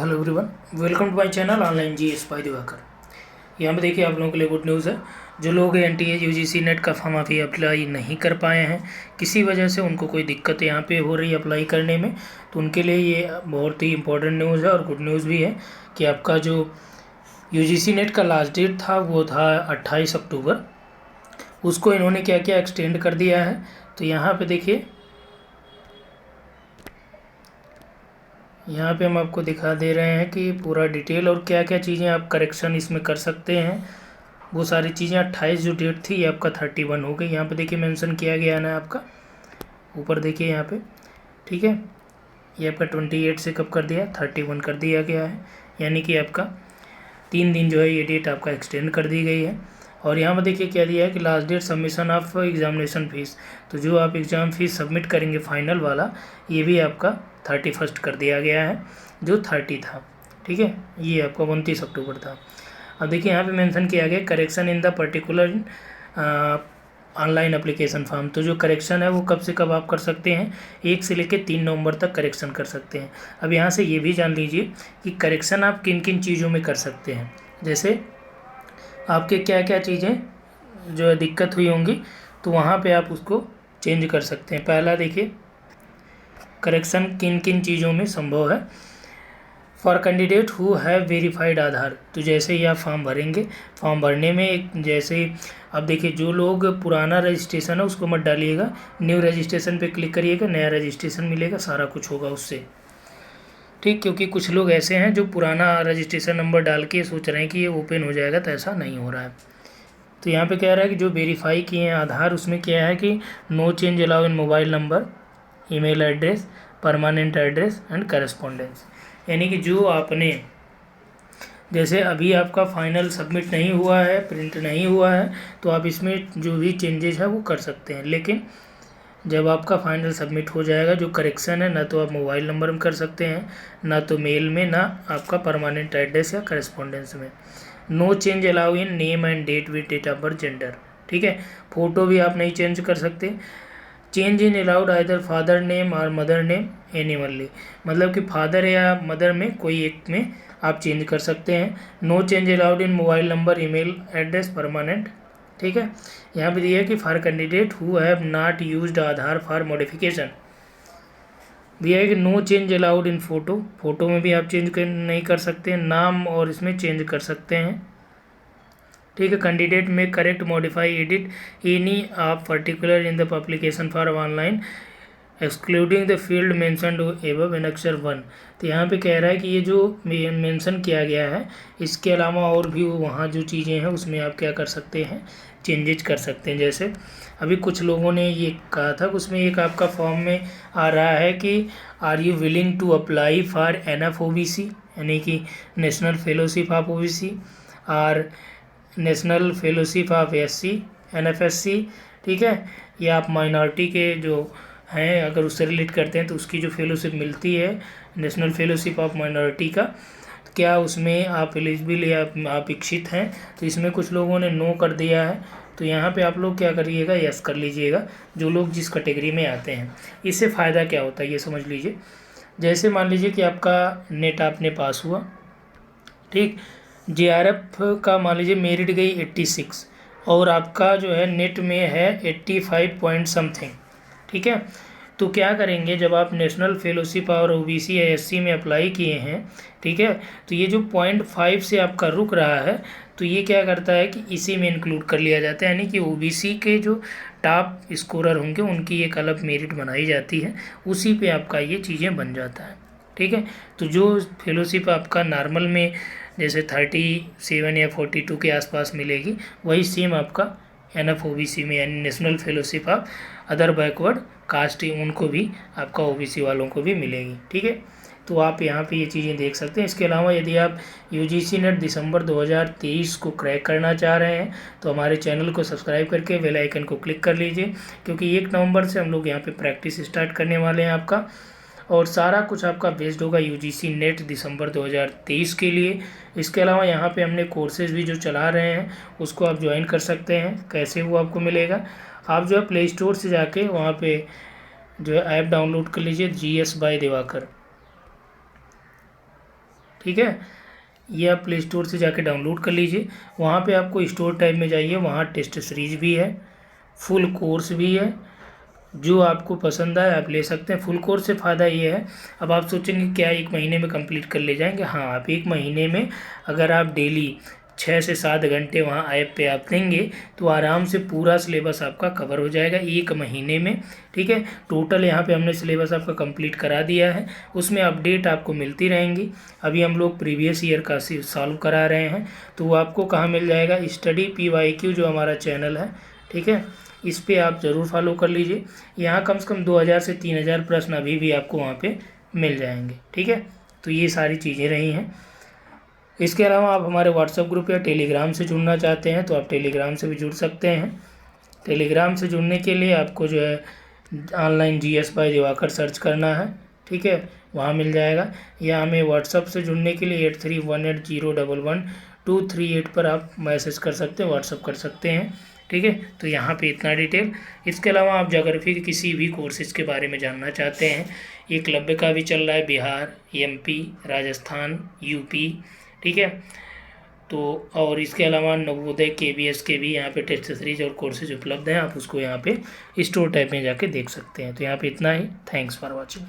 Hello everyone, welcome to my channel online GS by Divakar. यहाँ पे देखिए आप लोगों के लिए गुड न्यूज़ है। जो लोग एनटीए यूजीसी नेट का फॉर्म अभी अप्लाई नहीं कर पाए हैं, किसी वजह से उनको कोई दिक्कत यहाँ पे हो रही है अप्लाई करने में, तो उनके लिए ये बहुत ही इंपॉर्टेंट न्यूज़ है और गुड न्यूज़ भी है कि आपका जो यूजीसी नेट का लास्ट डेट था वो था 28 अक्टूबर। उसको इन्होंने क्या क्या एक्सटेंड कर दिया है। तो यहाँ पर देखिए, यहाँ पे हम आपको दिखा दे रहे हैं कि पूरा डिटेल और क्या क्या चीज़ें आप करेक्शन इसमें कर सकते हैं। वो सारी चीज़ें 28 जो डेट थी ये आपका 31 हो गई। यहाँ पे देखिए मेंशन किया गया है ना आपका, ऊपर देखिए यहाँ पे, ठीक है। ये आपका 28 से कब कर दिया, 31 कर दिया गया है, यानी कि आपका 3 दिन जो है ये डेट आपका एक्सटेंड कर दी गई है। और यहाँ पर देखिए क्या दिया है कि last date submission of examination fees, तो जो आप एग्ज़ाम फ़ीस सबमिट करेंगे फाइनल वाला, ये भी आपका 31 कर दिया गया है, जो 30 था, ठीक है। ये आपका 29 अक्टूबर था। अब देखिए यहाँ पे मेंशन किया गया correction in the particular online application form. तो जो करेक्शन है वो कब से कब आप कर सकते हैं, 1 से लेकर 3 नवंबर तक करेक्शन कर सकते हैं। अब यहाँ से ये भी जान लीजिए कि करेक्शन आप किन किन चीज़ों में कर सकते हैं। जैसे आपके क्या क्या चीज़ें जो है दिक्कत हुई होंगी, तो वहाँ पे आप उसको चेंज कर सकते हैं। पहला देखिए, करेक्शन किन किन चीज़ों में संभव है। For candidate who have verified Aadhaar, तो जैसे ही आप फॉर्म भरेंगे, फॉर्म भरने में एक जैसे अब देखिए जो लोग पुराना रजिस्ट्रेशन है उसको मत डालिएगा, न्यू रजिस्ट्रेशन पे क्लिक करिएगा, नया रजिस्ट्रेशन मिलेगा, सारा कुछ होगा उससे, ठीक। क्योंकि कुछ लोग ऐसे हैं जो पुराना रजिस्ट्रेशन नंबर डाल के सोच रहे हैं कि ये ओपन हो जाएगा, तो ऐसा नहीं हो रहा है। तो यहाँ पे कह रहा है कि जो वेरीफाई किए हैं आधार, उसमें क्या है कि no change allow in mobile number, email address, permanent address and correspondence. यानी कि जो आपने जैसे अभी आपका फाइनल सबमिट नहीं हुआ है, प्रिंट नहीं हुआ है, तो आप इसमें जो भी चेंजेस है वो कर सकते हैं। लेकिन जब आपका फाइनल सबमिट हो जाएगा, जो करेक्शन है, ना तो आप मोबाइल नंबर में कर सकते हैं, ना तो मेल में, ना आपका परमानेंट एड्रेस या करस्पॉन्डेंस में। No change allow in name and date with date of birth, gender, ठीक है। फ़ोटो भी आप नहीं चेंज कर सकते। Change in allowed either father name और मदर नेम एनिमली, मतलब कि फादर या मदर में कोई एक में आप चेंज कर सकते हैं। No change allowed in mobile number, email address, permanent, ठीक है। यहाँ पे दिया है कि for candidate who have not used Aadhaar for modification, दिया है कि no change allowed in photo, photo में भी आप चेंज नहीं कर सकते हैं, नाम और इसमें चेंज कर सकते हैं, ठीक है। कैंडिडेट में correct modify edit any of particular in the application for online excluding the field mentioned above in अक्षर 1। तो यहाँ पे कह रहा है कि ये जो मेंशन किया गया है, इसके अलावा और भी वहाँ जो चीज़ें हैं उसमें आप क्या कर सकते हैं, चेंजेज कर सकते हैं। जैसे अभी कुछ लोगों ने ये कहा था, उसमें एक आपका फॉर्म में आ रहा है कि are you willing to apply for NFOBC, यानी कि नेशनल फेलोशिप ऑफ OBC, और national fellowship of SC NFSC, ठीक है। या आप माइनॉरिटी के जो हैं अगर उससे रिलेट करते हैं तो उसकी जो फेलोशिप मिलती है, नेशनल फेलोशिप ऑफ माइनॉरिटी का, तो क्या उसमें आप एलिजिबल या आप इच्छित हैं। तो इसमें कुछ लोगों ने नो कर दिया है, तो यहाँ पे आप लोग क्या करिएगा, यस कर लीजिएगा, जो लोग जिस कैटेगरी में आते हैं। इससे फ़ायदा क्या होता है ये समझ लीजिए। जैसे मान लीजिए कि आपका नेट आपने पास हुआ, ठीक, JRF का मान लीजिए मेरिट गई 86 और आपका जो है नेट में है 85 पॉइंट समथिंग, ठीक है। तो क्या करेंगे, जब आप नेशनल फेलोशिप और OBC या SC में अप्लाई किए हैं, ठीक है, तो ये जो 0.5 से आपका रुक रहा है, तो ये क्या करता है कि इसी में इंक्लूड कर लिया जाता है, यानी कि OBC के जो टॉप स्कोरर होंगे उनकी एक अलग मेरिट बनाई जाती है, उसी पे आपका ये चीज़ें बन जाता है, ठीक है। तो जो फेलोशिप आपका नॉर्मल में जैसे 37 या 42 के आसपास मिलेगी, वही सेम आपका NFOBC में, यानी national fellowship of other backward caste, उनको भी आपका OBC वालों को भी मिलेगी, ठीक है। तो आप यहाँ पे ये चीज़ें देख सकते हैं। इसके अलावा यदि आप UGC नेट दिसंबर 2023 को क्रैक करना चाह रहे हैं तो हमारे चैनल को सब्सक्राइब करके बेल आइकन को क्लिक कर लीजिए, क्योंकि 1 नवंबर से हम लोग यहाँ पे प्रैक्टिस स्टार्ट करने वाले हैं आपका, और सारा कुछ आपका बेस्ड होगा UGC नेट दिसंबर 2023 के लिए। इसके अलावा यहाँ पे हमने कोर्सेज़ भी जो चला रहे हैं उसको आप ज्वाइन कर सकते हैं। कैसे वो आपको मिलेगा, आप जो है प्ले स्टोर से जाके वहाँ पे जो है ऐप डाउनलोड कर लीजिए, GS बाय दिवाकर, ठीक है। ये आप प्ले स्टोर से जाके डाउनलोड कर लीजिए। वहाँ पे आपको स्टोर टाइप में जाइए, वहाँ टेस्ट सीरीज भी है, फुल कोर्स भी है, जो आपको पसंद आए आप ले सकते हैं। फुल कोर्स से फ़ायदा ये है, अब आप सोचेंगे क्या 1 महीने में कंप्लीट कर ले जाएंगे? हाँ, आप 1 महीने में अगर आप डेली 6 से 7 घंटे वहाँ ऐप पे आप देंगे तो आराम से पूरा सिलेबस आपका कवर हो जाएगा 1 महीने में। ठीक है, टोटल यहाँ पे हमने सिलेबस आपका कंप्लीट करा दिया है, उसमें अपडेट आपको मिलती रहेंगी। अभी हम लोग प्रीवियस ईयर का सॉल्व करा रहे हैं, तो वो आपको कहाँ मिल जाएगा? स्टडी PYQ जो हमारा चैनल है, ठीक है, इस पे आप ज़रूर फॉलो कर लीजिए। यहाँ कम से कम 2000 से 3000 प्रश्न अभी भी आपको वहाँ पे मिल जाएंगे। ठीक है, तो ये सारी चीज़ें रही हैं। इसके अलावा आप हमारे व्हाट्सएप ग्रुप या टेलीग्राम से जुड़ना चाहते हैं तो आप टेलीग्राम से भी जुड़ सकते हैं। टेलीग्राम से जुड़ने के लिए आपको जो है online GS by Divakar search करना है, ठीक है, वहाँ मिल जाएगा। या हमें व्हाट्सएप से जुड़ने के लिए 8318011238 पर आप मैसेज कर सकते हैं, व्हाट्सएप कर सकते हैं। ठीक है, तो यहाँ पे इतना डिटेल। इसके अलावा आप ज्योग्राफी के किसी भी कोर्सेज़ के बारे में जानना चाहते हैं, एकलव्य का भी चल रहा है, बिहार, MP, राजस्थान, UP, ठीक है, तो और इसके अलावा नवोदय KVS के भी यहाँ पे टेस्ट सीरीज और कोर्सेज उपलब्ध हैं, आप उसको यहाँ पे स्टोर टाइप में जाके देख सकते हैं। तो यहाँ पे इतना ही। Thanks for watching.